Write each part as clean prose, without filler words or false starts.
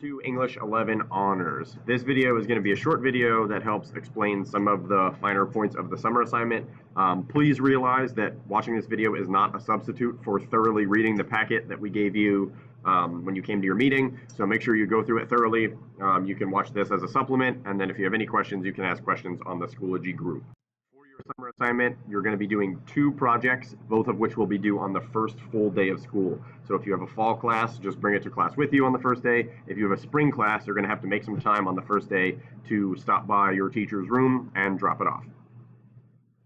To English 11 Honors. This video is going to be a short video that helps explain some of the finer points of the summer assignment. Please realize that watching this video is not a substitute for thoroughly reading the packet that we gave you when you came to your meeting, so make sure you go through it thoroughly. You can watch this as a supplement, and then if you have any questions, you can ask questions on the Schoology group. For your summer assignment, you're going to be doing 2 projects, both of which will be due on the first full day of school. So if you have a fall class, just bring it to class with you on the first day. If you have a spring class, you're going to have to make some time on the first day to stop by your teacher's room and drop it off.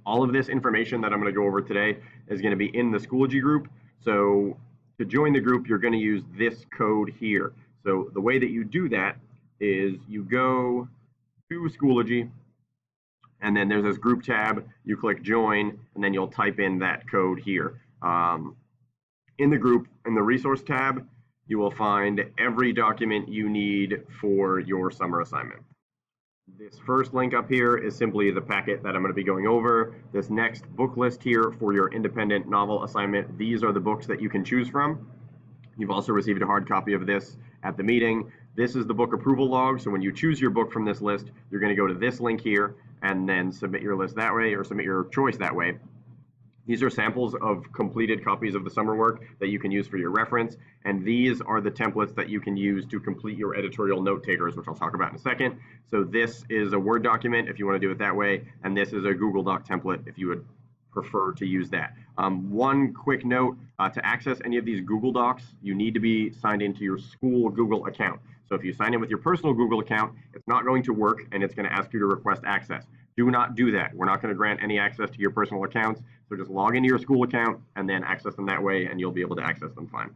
All of this information that I'm going to go over today is going to be in the Schoology group. So to join the group, you're going to use this code here. So the way that you do that is you go to Schoology, and then there's this group tab. You click join, and then you'll type in that code here. In the group, in the resource tab, you will find every document you need for your summer assignment. This first link up here is simply the packet that I'm going to be going over. This next book list here for your independent novel assignment, these are the books that you can choose from. You've also received a hard copy of this at the meeting. This is the book approval log, so when you choose your book from this list, you're going to go to this link here and then submit your list that way, or submit your choice that way. These are samples of completed copies of the summer work that you can use for your reference, and these are the templates that you can use to complete your editorial note takers, which I'll talk about in a second. So this is a Word document if you want to do it that way, and this is a Google Doc template if you would prefer to use that. One quick note, to access any of these Google Docs, you need to be signed into your school Google account. So if you sign in with your personal Google account, it's not going to work, and it's going to ask you to request access. Do not do that. We're not going to grant any access to your personal accounts. So just log into your school account and then access them that way, and you'll be able to access them fine.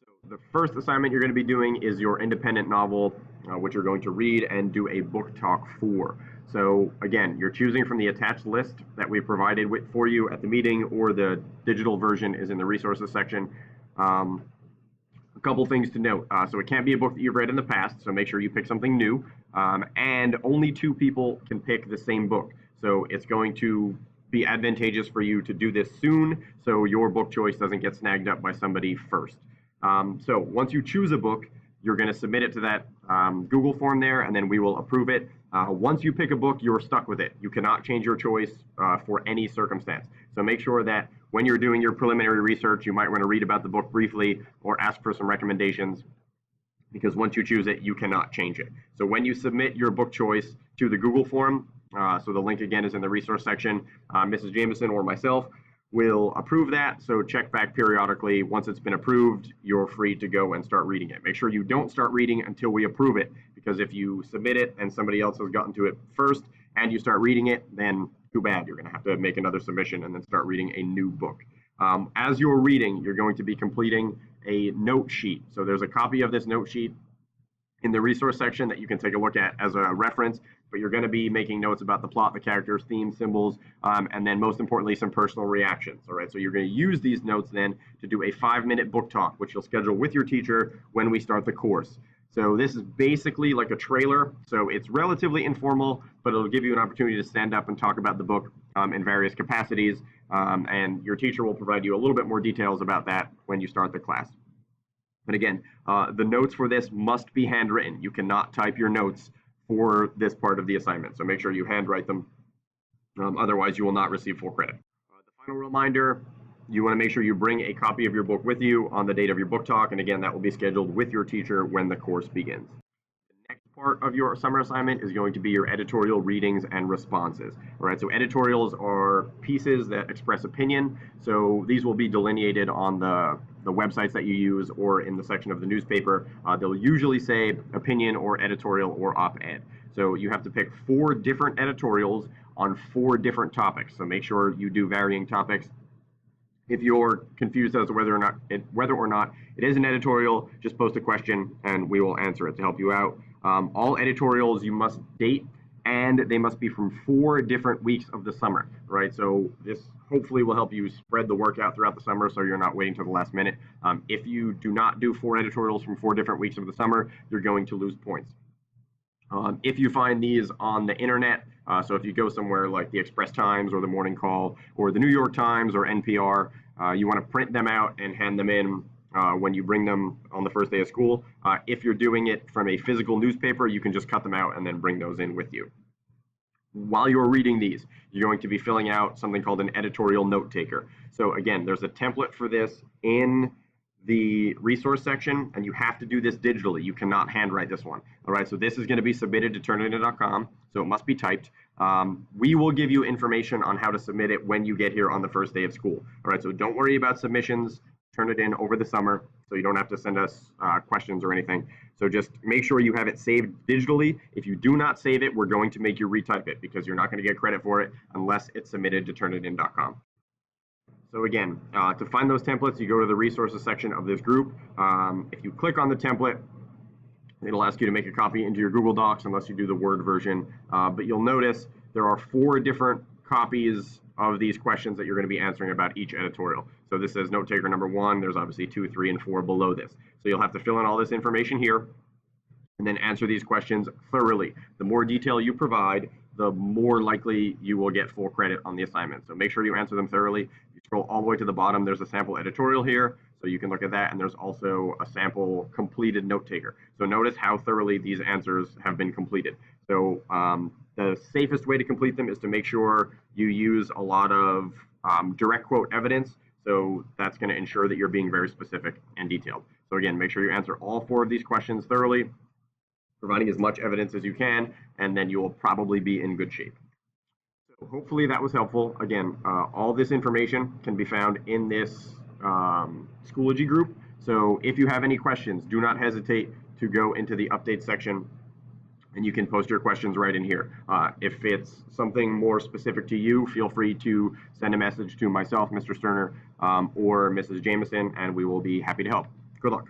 So the first assignment you're going to be doing is your independent novel, which you're going to read and do a book talk for. So again, you're choosing from the attached list that we provided for you at the meeting, or the digital version is in the resources section. A couple things to note. So it can't be a book that you've read in the past, so make sure you pick something new. And only 2 people can pick the same book. So it's going to be advantageous for you to do this soon, so your book choice doesn't get snagged up by somebody first. So once you choose a book, you're going to submit it to that Google form there, and then we will approve it. Once you pick a book, you're stuck with it. You cannot change your choice for any circumstance. So make sure that when you're doing your preliminary research, you might want to read about the book briefly or ask for some recommendations, because once you choose it, you cannot change it. So when you submit your book choice to the Google form, so the link again is in the resource section, Mrs. Jameson or myself will approve that. So check back periodically. Once it's been approved, you're free to go and start reading it. Make sure you don't start reading until we approve it, because if you submit it and somebody else has gotten to it first and you start reading it, then too bad. You're going to have to make another submission and then start reading a new book. As you're reading, you're going to be completing a note sheet. So there's a copy of this note sheet in the resource section that you can take a look at as a reference, but you're going to be making notes about the plot, the characters, themes, symbols, and then most importantly, some personal reactions. All right, so you're going to use these notes then to do a 5-minute book talk, which you'll schedule with your teacher when we start the course. So this is basically like a trailer. So it's relatively informal, but it'll give you an opportunity to stand up and talk about the book in various capacities, and your teacher will provide you a little bit more details about that when you start the class. But again, the notes for this must be handwritten. You cannot type your notes for this part of the assignment, so make sure you handwrite them. Otherwise, you will not receive full credit. The final reminder, you want to make sure you bring a copy of your book with you on the date of your book talk, and again, that will be scheduled with your teacher when the course begins. The next part of your summer assignment is going to be your editorial readings and responses. All right, so editorials are pieces that express opinion, so these will be delineated on the websites that you use or in the section of the newspaper. They'll usually say opinion or editorial or op-ed. So you have to pick 4 different editorials on 4 different topics, so make sure you do varying topics. If you're confused as to whether or not it is an editorial, just post a question and we will answer it to help you out. All editorials you must date, and they must be from 4 different weeks of the summer, right? So this hopefully will help you spread the work out throughout the summer, so you're not waiting till the last minute. If you do not do 4 editorials from 4 different weeks of the summer, you're going to lose points. If you find these on the internet, so if you go somewhere like the Express Times or the Morning Call or the New York Times or NPR, you want to print them out and hand them in when you bring them on the first day of school. If you're doing it from a physical newspaper, you can just cut them out and then bring those in with you. While you're reading these, you're going to be filling out something called an editorial note taker. So again, there's a template for this in the resource section, and you have to do this digitally. You cannot handwrite this one. All right, so this is going to be submitted to Turnitin.com, so it must be typed. We will give you information on how to submit it when you get here on the first day of school. All right, so don't worry about submissions. Turn it in over the summer, so you don't have to send us questions or anything. So just make sure you have it saved digitally. If you do not save it, we're going to make you retype it because you're not going to get credit for it unless it's submitted to Turnitin.com. So again, to find those templates, you go to the resources section of this group. If you click on the template, it'll ask you to make a copy into your Google Docs unless you do the Word version. But you'll notice there are 4 different copies of these questions that you're going to be answering about each editorial. So this says note taker number 1. There's obviously 2, 3, and 4 below this. So you'll have to fill in all this information here and then answer these questions thoroughly. The more detail you provide, the more likely you will get full credit on the assignment. So make sure you answer them thoroughly. You scroll all the way to the bottom, there's a sample editorial here, so you can look at that, and there's also a sample completed note taker. So notice how thoroughly these answers have been completed. So the safest way to complete them is to make sure you use a lot of direct quote evidence. So that's going to ensure that you're being very specific and detailed. So again, make sure you answer all 4 of these questions thoroughly, providing as much evidence as you can, and then you will probably be in good shape. So hopefully that was helpful. Again, all this information can be found in this Schoology group. So if you have any questions, do not hesitate to go into the update section and you can post your questions right in here. If it's something more specific to you, feel free to send a message to myself, Mr. Sterner, or Mrs. Jameson, and we will be happy to help. Good luck.